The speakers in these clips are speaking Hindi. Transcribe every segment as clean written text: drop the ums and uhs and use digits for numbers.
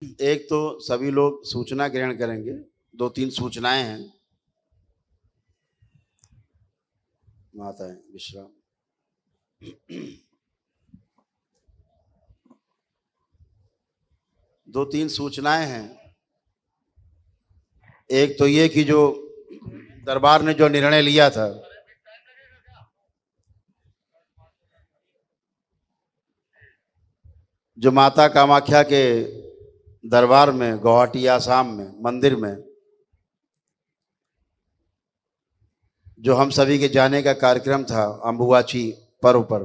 एक तो सभी लोग सूचना ग्रहण करेंगे। 2-3 सूचनाएं हैं। माता है विश्राम। दो तीन सूचनाएं हैं। एक तो ये कि जो दरबार ने जो निर्णय लिया था, जो माता कामाख्या के दरबार में गुवाहाटी आसाम में मंदिर में जो हम सभी के जाने का कार्यक्रम था अम्बुबाची पर्व पर,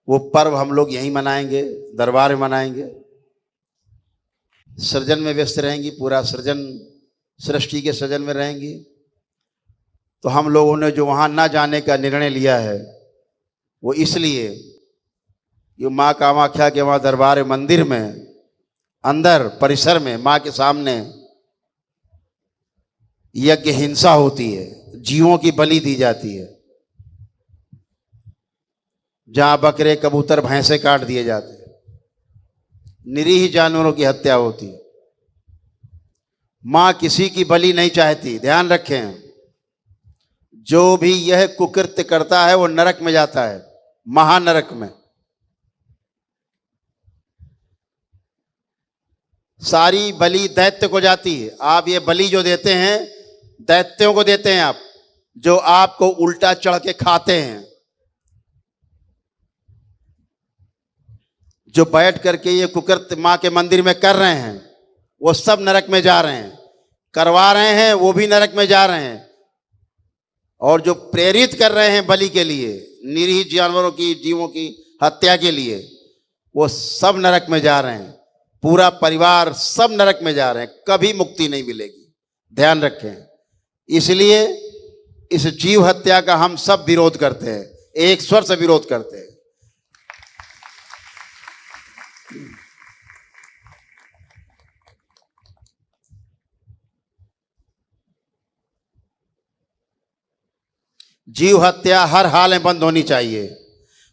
वो पर्व हम लोग यहीं मनाएंगे, दरबार में मनाएंगे। सृजन में व्यस्त रहेंगी, पूरा सृजन सृष्टि के सृजन में रहेंगी। तो हम लोगों ने जो वहाँ ना जाने का निर्णय लिया है वो इसलिए कि माँ कामाख्या के वहाँ दरबार मंदिर में अंदर परिसर में माँ के सामने यज्ञ हिंसा होती है, जीवों की बलि दी जाती है, जहां बकरे कबूतर भैंसे काट दिए जाते हैं, निरीह जानवरों की हत्या होती है। मां किसी की बलि नहीं चाहती। ध्यान रखें, जो भी यह कुकृत्य करता है वो नरक में जाता है, महानरक में। सारी बलि दैत्य को जाती है। आप ये बलि जो देते हैं दैत्यों को देते हैं, आप जो आपको उल्टा चढ़ के खाते हैं, जो बैठ करके ये कुकृत्य मां के मंदिर में कर रहे हैं वो सब नरक में जा रहे हैं, करवा रहे हैं वो भी नरक में जा रहे हैं, और जो प्रेरित कर रहे हैं बलि के लिए, निरीह जानवरों की जीवों की हत्या के लिए, वो सब नरक में जा रहे हैं। पूरा परिवार सब नरक में जा रहे हैं, कभी मुक्ति नहीं मिलेगी। ध्यान रखें। इसलिए इस जीव हत्या का हम सब विरोध करते हैं, एक स्वर से विरोध करते हैं। जीव हत्या हर हाल में बंद होनी चाहिए।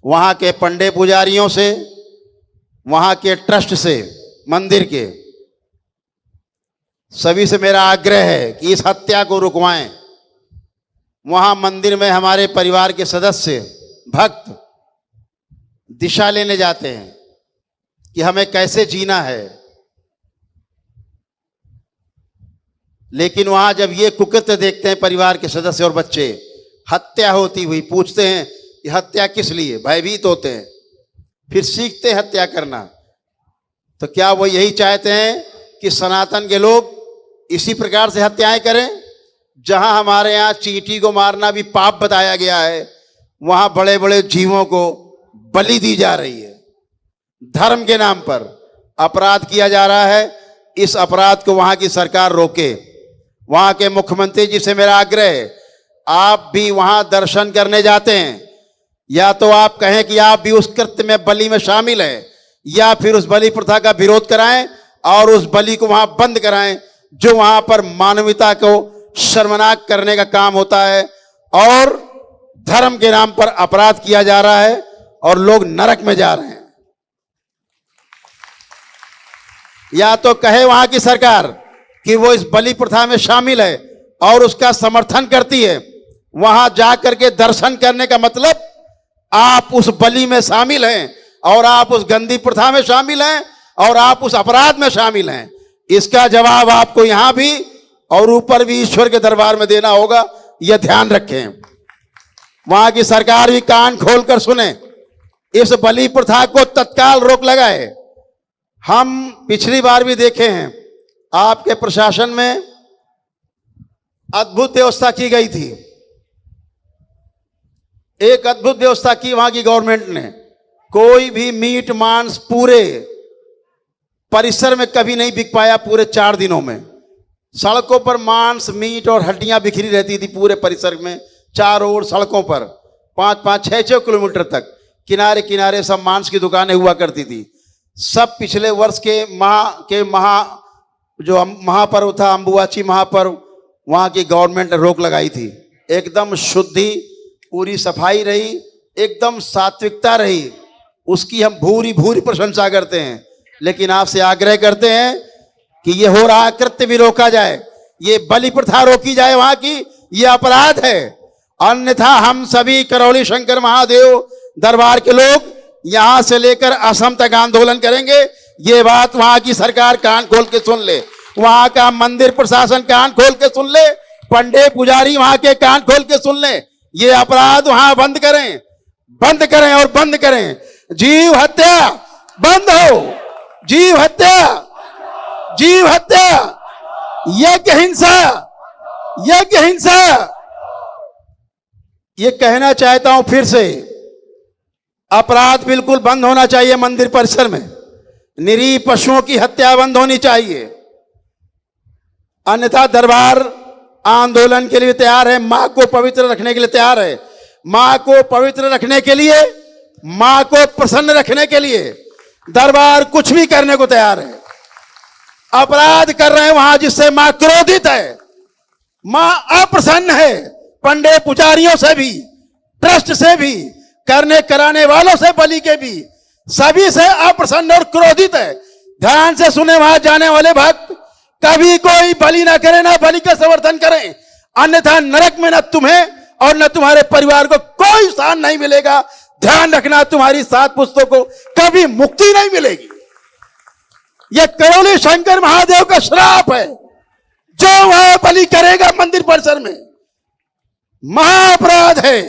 वहां के पंडे पुजारियों से, वहां के ट्रस्ट से, मंदिर के सभी से मेरा आग्रह है कि इस हत्या को रुकवाएं। वहां मंदिर में हमारे परिवार के सदस्य भक्त दिशा लेने जाते हैं कि हमें कैसे जीना है, लेकिन वहां जब ये कुकृत्य देखते हैं परिवार के सदस्य और बच्चे, हत्या होती हुई, पूछते हैं कि हत्या किस लिए, भयभीत होते हैं, फिर सीखते हैं हत्या करना। तो क्या वो यही चाहते हैं कि सनातन के लोग इसी प्रकार से हत्याएं करें? जहां हमारे यहाँ चींटी को मारना भी पाप बताया गया है, वहां बड़े बड़े जीवों को बलि दी जा रही है। धर्म के नाम पर अपराध किया जा रहा है। इस अपराध को वहां की सरकार रोके। वहां के मुख्यमंत्री जी से मेरा आग्रह है, आप भी वहां दर्शन करने जाते हैं, या तो आप कहें कि आप भी उस कृत्य में बलि में शामिल हैं, या फिर उस बलि प्रथा का विरोध कराएं और उस बलि को वहां बंद कराएं, जो वहां पर मानवता को शर्मनाक करने का काम होता है और धर्म के नाम पर अपराध किया जा रहा है और लोग नरक में जा रहे हैं। या तो कहे वहां की सरकार कि वो इस बलि प्रथा में शामिल है और उसका समर्थन करती है। वहां जाकर के दर्शन करने का मतलब आप उस बलि में शामिल हैं और आप उस गंदी प्रथा में शामिल हैं और आप उस अपराध में शामिल हैं। इसका जवाब आपको यहां भी और ऊपर भी ईश्वर के दरबार में देना होगा, यह ध्यान रखें। वहां की सरकार भी कान खोलकर सुने, इस बलि प्रथा को तत्काल रोक लगाए। हम पिछली बार भी देखे हैं, आपके प्रशासन में अद्भुत व्यवस्था की गई थी, एक अद्भुत व्यवस्था की वहां की गवर्नमेंट ने। कोई भी मीट मांस पूरे परिसर में कभी नहीं बिक पाया। पूरे 4 दिनों में सड़कों पर मांस, मीट और हड्डियां बिखरी रहती थी पूरे परिसर में, चारों ओर सड़कों पर 5-5, 6-6 किलोमीटर तक किनारे किनारे सब मांस की दुकानें हुआ करती थी। सब पिछले वर्ष के जो महापर्व था, अम्बुबाची महापर्व, वहां की गवर्नमेंट ने रोक लगाई थी। एकदम शुद्धि, पूरी सफाई रही, एकदम सात्विकता रही, उसकी हम भूरी भूरी प्रशंसा करते हैं। लेकिन आपसे आग्रह करते हैं कि ये हो रहा कृत्य भी रोका जाए, ये बलि प्रथा रोकी जाए वहां की, ये अपराध है। अन्यथा हम सभी करौली शंकर महादेव दरबार के लोग यहां से लेकर असम तक आंदोलन करेंगे। ये बात वहां की सरकार कान खोल के सुन ले, वहां का मंदिर प्रशासन कान खोल के सुन ले, पंडित पुजारी वहां के कान खोल के सुन ले। ये अपराध वहां बंद करें, बंद करें और बंद करें। जीव हत्या बंद हो, जीव हत्या, जीव हत्या, यज्ञ हिंसा, यज्ञ हिंसा। ये कहना चाहता हूं फिर से, अपराध बिल्कुल बंद होना चाहिए मंदिर परिसर में। निरीह पशुओं की हत्या बंद होनी चाहिए, अन्यथा दरबार आंदोलन के लिए तैयार है, मां को पवित्र रखने के लिए तैयार है। मां को पवित्र रखने के लिए, मां को प्रसन्न रखने के लिए दरबार कुछ भी करने को तैयार है। अपराध कर रहे हैं वहां जिससे मां क्रोधित है, मां अप्रसन्न है। पंडित पुजारियों से भी, ट्रस्ट से भी, करने कराने वालों से, बलि के भी, सभी से अप्रसन्न और क्रोधित है। ध्यान से सुने वहां जाने वाले भक्त, कभी कोई बलि ना करे, ना बलि का समर्थन करें, अन्यथा नरक में न तुम्हें और न तुम्हारे परिवार को कोई स्थान नहीं मिलेगा। ध्यान रखना, तुम्हारी 7 पुस्तों को कभी मुक्ति नहीं मिलेगी। यह करौली शंकर महादेव का श्राप है। जो वह बलि करेगा मंदिर परिसर में, महाअपराध है,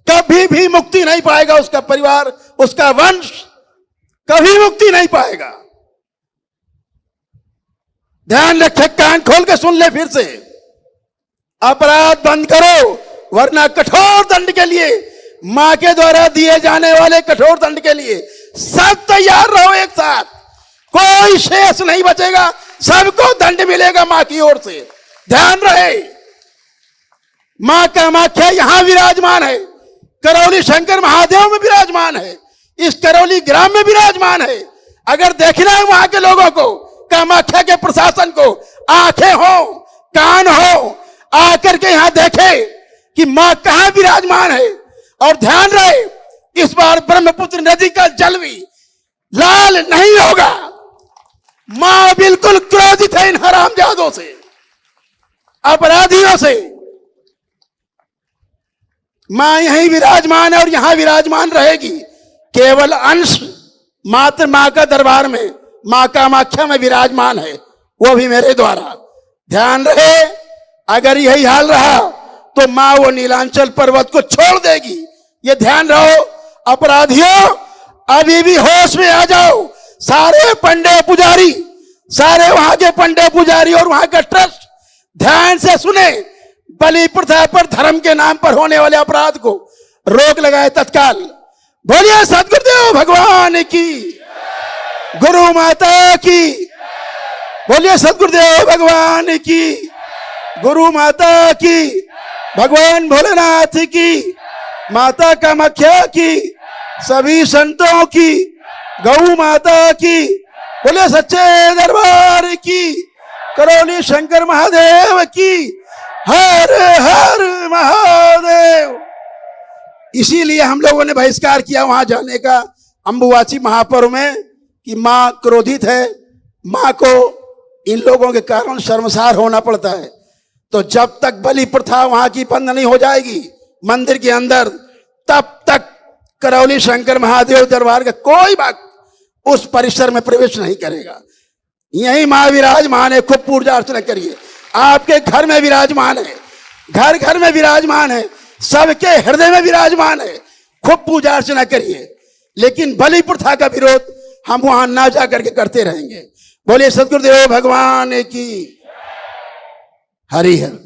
कभी भी मुक्ति नहीं पाएगा उसका परिवार, उसका वंश कभी मुक्ति नहीं पाएगा। ध्यान रखे, कान खोल के सुन ले फिर से, अपराध बंद करो, वरना कठोर दंड के लिए, मां के द्वारा दिए जाने वाले कठोर दंड के लिए सब तैयार रहो एक साथ। कोई शेष नहीं बचेगा, सबको दंड मिलेगा मां की ओर से। ध्यान रहे, मां कामाख्या यहां विराजमान है, करौली शंकर महादेव में विराजमान है, इस करौली ग्राम में विराजमान है। अगर देखना है वहां के लोगों को, कामाख्या के प्रशासन को, आंखें हो, कान हो, आकर के यहां देखे कि मां कहां विराजमान है। और ध्यान रहे, इस बार ब्रह्मपुत्र नदी का जल भी लाल नहीं होगा। मां बिल्कुल क्रोधित है इन हरामजादों से, अपराधियों से। मां यहीं विराजमान है और यहां विराजमान रहेगी। केवल अंश मात्र मां का दरबार में, मां कामाख्या में विराजमान है, वो भी मेरे द्वारा। ध्यान रहे, अगर यही हाल रहा तो मां वो नीलांचल पर्वत को छोड़ देगी। ये ध्यान रहो। अपराधियों, अभी भी होश में आ जाओ। सारे पंडित पुजारी, सारे वहां के पंडित पुजारी और वहां का ट्रस्ट ध्यान से सुने। बलि प्रथा पर, धर्म के नाम पर होने वाले अपराध को रोक लगाए तत्काल। बोलिए सद्गुरुदेव भगवान की, गुरु माता की। बोलिए सद्गुरुदेव भगवान की, गुरु माता की, भगवान भोलेनाथ की, माता कामाख्या की, सभी संतों की, गौ माता की। बोले सच्चे दरबार की, करौली शंकर महादेव की। हर हर महादेव। इसीलिए हम लोगों ने बहिष्कार किया वहां जाने का अंबुवाची महापर्व में, कि मां क्रोधित है, मां को इन लोगों के कारण शर्मसार होना पड़ता है। तो जब तक बलि प्रथा वहां की बंद नहीं हो जाएगी मंदिर के अंदर, तब तक करौली शंकर महादेव दरबार का कोई भक्त उस परिसर में प्रवेश नहीं करेगा। यही मां विराजमान है, खूब पूजा अर्चना करिए। आपके घर में विराजमान है, घर घर में विराजमान है, सबके हृदय में विराजमान है। खूब पूजा अर्चना करिए, लेकिन बलि प्रथा का विरोध हम वहां ना जा करके करते रहेंगे। बोलिए सद्गुरुदेव भगवान की। हरि हर।